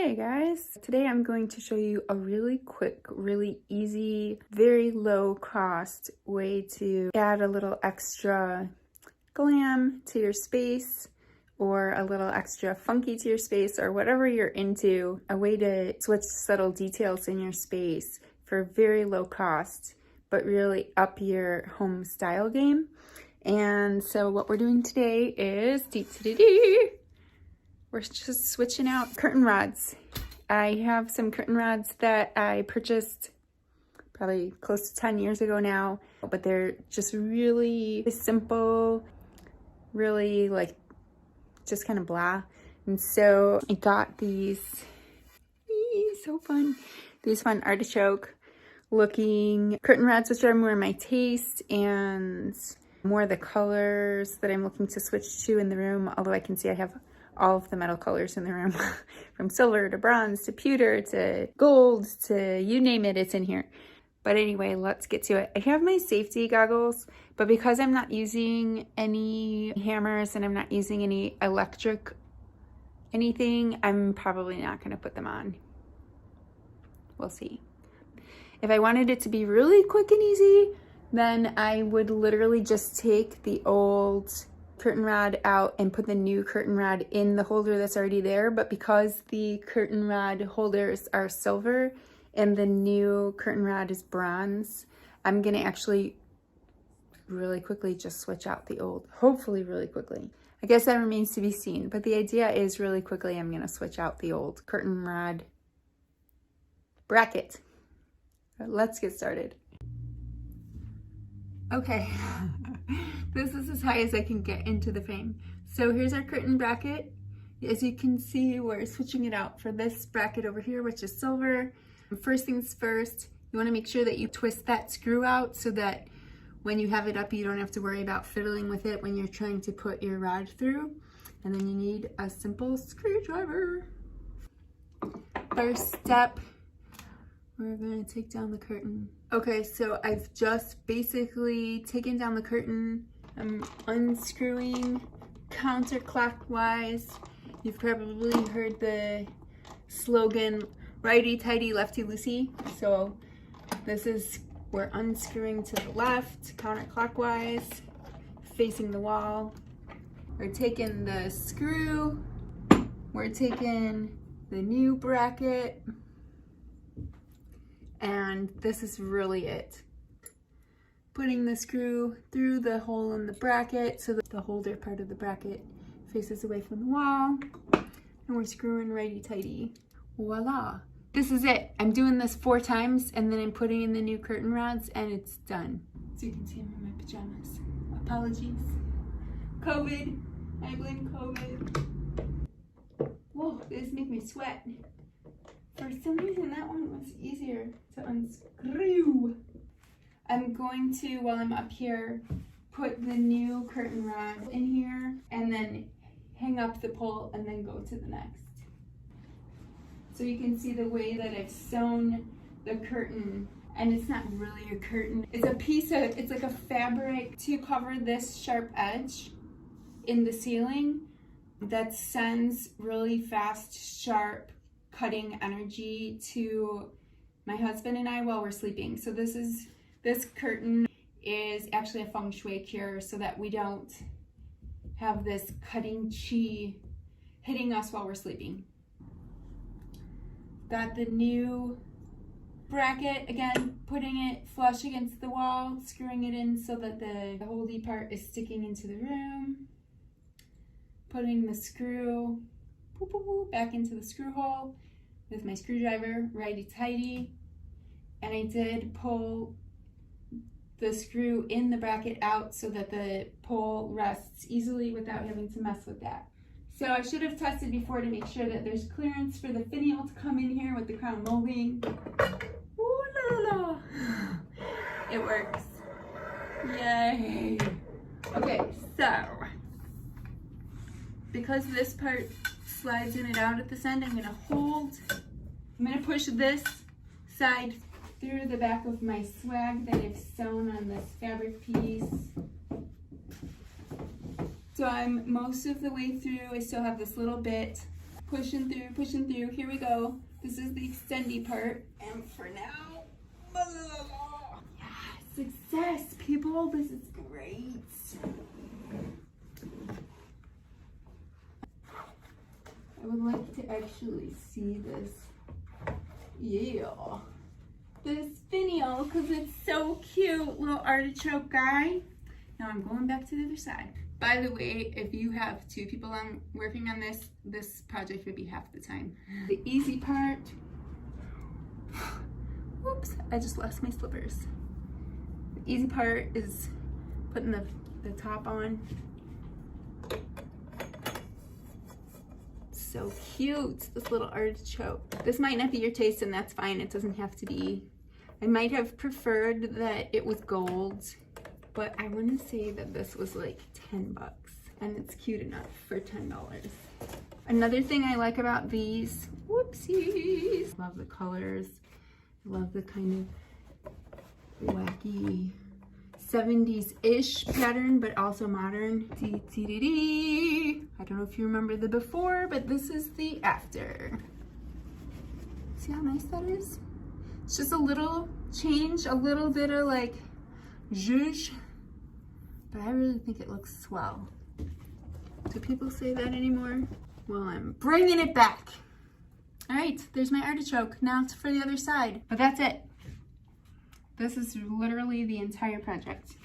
Hey guys! Today I'm going to show you a really quick, really easy, very low cost way to add a little extra glam to your space or a little extra funky to your space or whatever you're into. A way to switch subtle details in your space for very low cost but really up your home style game. And so what we're doing today is we're just switching out curtain rods. I have some curtain rods that I purchased probably close to 10 years ago now, but they're just really simple, really like just kind of blah. And so I got these, so fun, these fun artichoke looking curtain rods, which are more my taste and more the colors that I'm looking to switch to in the room. Although I can see I have all of the metal colors in the room from silver to bronze to pewter to gold to you name it, it's in here. But anyway, let's get to it. I have my safety goggles, but because I'm not using any hammers and I'm not using any electric anything, I'm probably not going to put them on. We'll see. If I wanted it to be really quick and easy, then I would literally just take the old curtain rod out and put the new curtain rod in the holder that's already there. But because the curtain rod holders are silver and the new curtain rod is bronze, I'm gonna actually really quickly just switch out the old, hopefully really quickly. I guess that remains to be seen, but the idea is really quickly I'm gonna switch out the old curtain rod bracket. Let's get started. Okay, this is as high as I can get into the frame. So here's our curtain bracket. As you can see, we're switching it out for this bracket over here, which is silver. First things first, you want to make sure that you twist that screw out so that when you have it up, you don't have to worry about fiddling with it when you're trying to put your rod through. And then you need a simple screwdriver. First step, we're going to take down the curtain. Okay, so I've just basically taken down the curtain. I'm unscrewing counterclockwise. You've probably heard the slogan, righty-tighty, lefty-loosey. So this is, we're unscrewing to the left, counterclockwise, facing the wall. We're taking the screw. We're taking the new bracket. And this is really it. Putting the screw through the hole in the bracket so that the holder part of the bracket faces away from the wall. And we're screwing righty-tighty. Voila. This is it. I'm doing this 4 times and then I'm putting in the new curtain rods and it's done. So you can see I'm in my pajamas. Apologies. COVID. I blame COVID. Whoa, this makes me sweat. For some reason, that one was easier to unscrew. I'm going to, while I'm up here, put the new curtain rod in here and then hang up the pole and then go to the next. So you can see the way that I've sewn the curtain, and it's not really a curtain. It's a piece of, it's like a fabric to cover this sharp edge in the ceiling that sends really fast, sharp, cutting energy to my husband and I while we're sleeping. So this curtain is actually a feng shui cure so that we don't have this cutting chi hitting us while we're sleeping. Got the new bracket, again, putting it flush against the wall, screwing it in so that the holdy part is sticking into the room. Putting the screw back into the screw hole with my screwdriver, righty-tighty, and I did pull the screw in the bracket out so that the pole rests easily without having to mess with that. So I should have tested before to make sure that there's clearance for the finial to come in here with the crown molding. Ooh la la! It works. Yay! Okay, so because this part slides in and out at this end, I'm gonna push this side through the back of my swag that I've sewn on this fabric piece. So I'm most of the way through. I still have this little bit Pushing through. Here we go. This is the extendy part. And for now, yeah, success, people. This is great. I would like to actually see this. Yeah. This finial, because it's so cute. Little artichoke guy. Now I'm going back to the other side. By the way, if you have 2 people working on this project would be half the time. The easy part, whoops, I just lost my slippers. The easy part is putting the top on. So cute, this little artichoke. This might not be your taste and that's fine, it doesn't have to be. I might have preferred that it was gold, but I want to say that this was like 10 bucks and it's cute enough for $10. Another thing I like about these, whoopsies, love the colors, love the kind of wacky 70s-ish pattern, but also modern. I don't know if you remember the before, but this is the after. See how nice that is? It's just a little change, a little bit of like zhuzh, but I really think it looks swell. Do people say that anymore? Well, I'm bringing it back. All right, there's my artichoke. Now it's for the other side, but that's it. This is literally the entire project.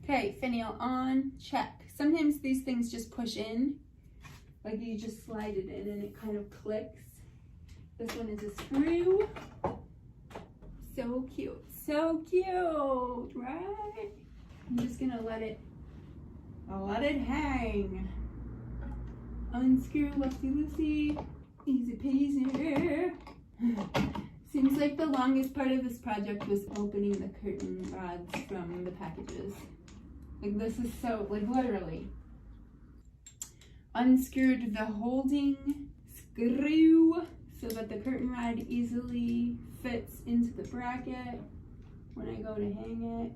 Okay, finial on, check. Sometimes these things just push in, like you just slide it in and it kind of clicks. This one is a screw. So cute, right? I'm just gonna let it hang. Unscrew, lefty-loosey, easy peasy. Seems like the longest part of this project was opening the curtain rods from the packages. Like this is so, like literally. Unscrewed the holding screw so that the curtain rod easily fits into the bracket when I go to hang it.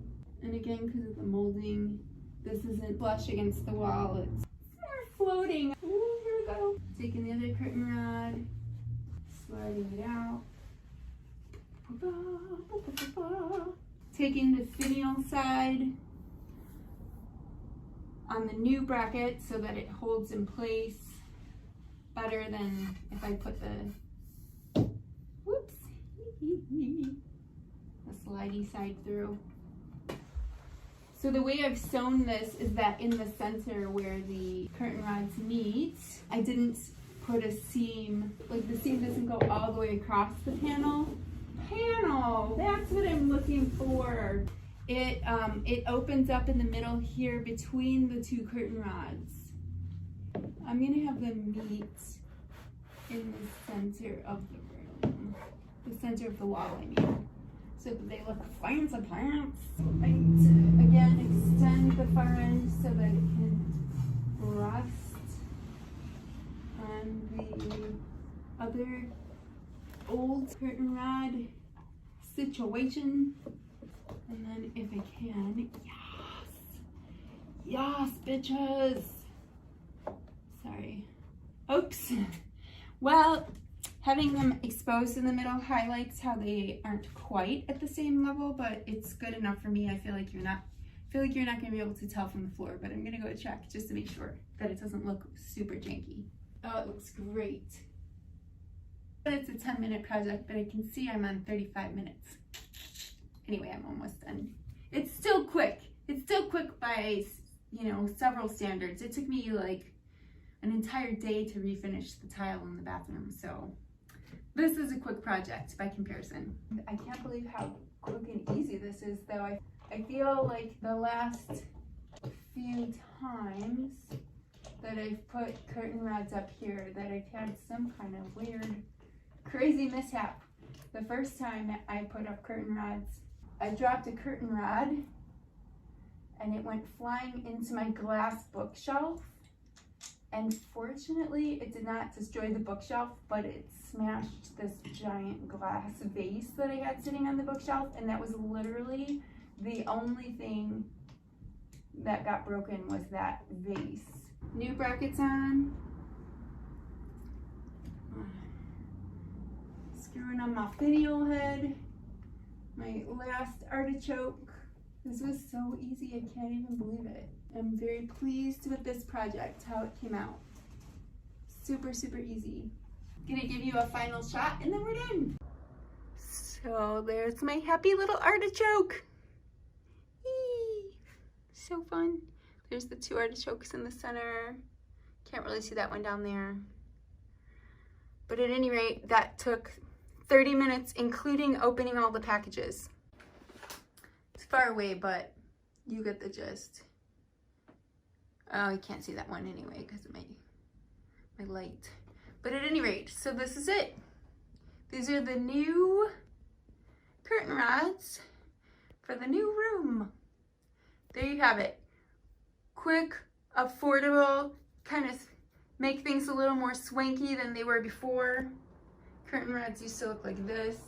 And again, because of the molding, this isn't flush against the wall, it's more floating. Ooh, here we go. Taking the other curtain rod, sliding it out. Taking the finial side on the new bracket so that it holds in place better than if I put the, whoops, the slidey side through. So the way I've sewn this is that in the center where the curtain rods meet, I didn't put a seam, like the seam doesn't go all the way across the panel. That's what I'm looking for. It opens up in the middle here between the 2 curtain rods. I'm gonna have them meet in the center of the room, the center of the wall, I mean, so that they look fancy pants. Right. Again, extend the far end so that it can rest on the other old curtain rod situation. And then if I can, yes, bitches. Sorry. Oops. Well, having them exposed in the middle highlights how they aren't quite at the same level, but it's good enough for me. I feel like you're not gonna be able to tell from the floor, but I'm gonna go check just to make sure that it doesn't look super janky. Oh, it looks great. It's a 10-minute project, but I can see I'm on 35 minutes. Anyway, I'm almost done. It's still quick. It's still quick by, you know, several standards. It took me like an entire day to refinish the tile in the bathroom, so this is a quick project by comparison. I can't believe how quick and easy this is, though. I feel like the last few times that I've put curtain rods up here that I've had some kind of weird, crazy mishap. The first time I put up curtain rods, I dropped a curtain rod and it went flying into my glass bookshelf. And fortunately, it did not destroy the bookshelf, but it smashed this giant glass vase that I had sitting on the bookshelf. And that was literally the only thing that got broken was that vase. New brackets on. screwing on my finial head. My last artichoke. This was so easy, I can't even believe it. I'm very pleased with this project, how it came out. Super, super easy. Gonna give you a final shot and then we're done. So there's my happy little artichoke. Eee, so fun. There's the 2 artichokes in the center. Can't really see that one down there. But at any rate, that took 30 minutes, including opening all the packages. It's far away, but you get the gist. Oh, you can't see that one anyway because of my light. But at any rate, so this is it. These are the new curtain rods for the new room. There you have it. Quick, affordable, kind of make things a little more swanky than they were before. Curtain rods used to look like this.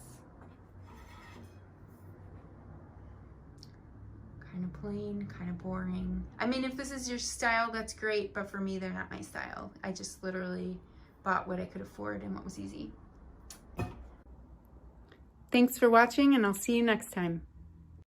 Kind of plain, kind of boring. I mean, if this is your style, that's great, but for me, they're not my style. I just literally bought what I could afford and what was easy. Thanks for watching, and I'll see you next time.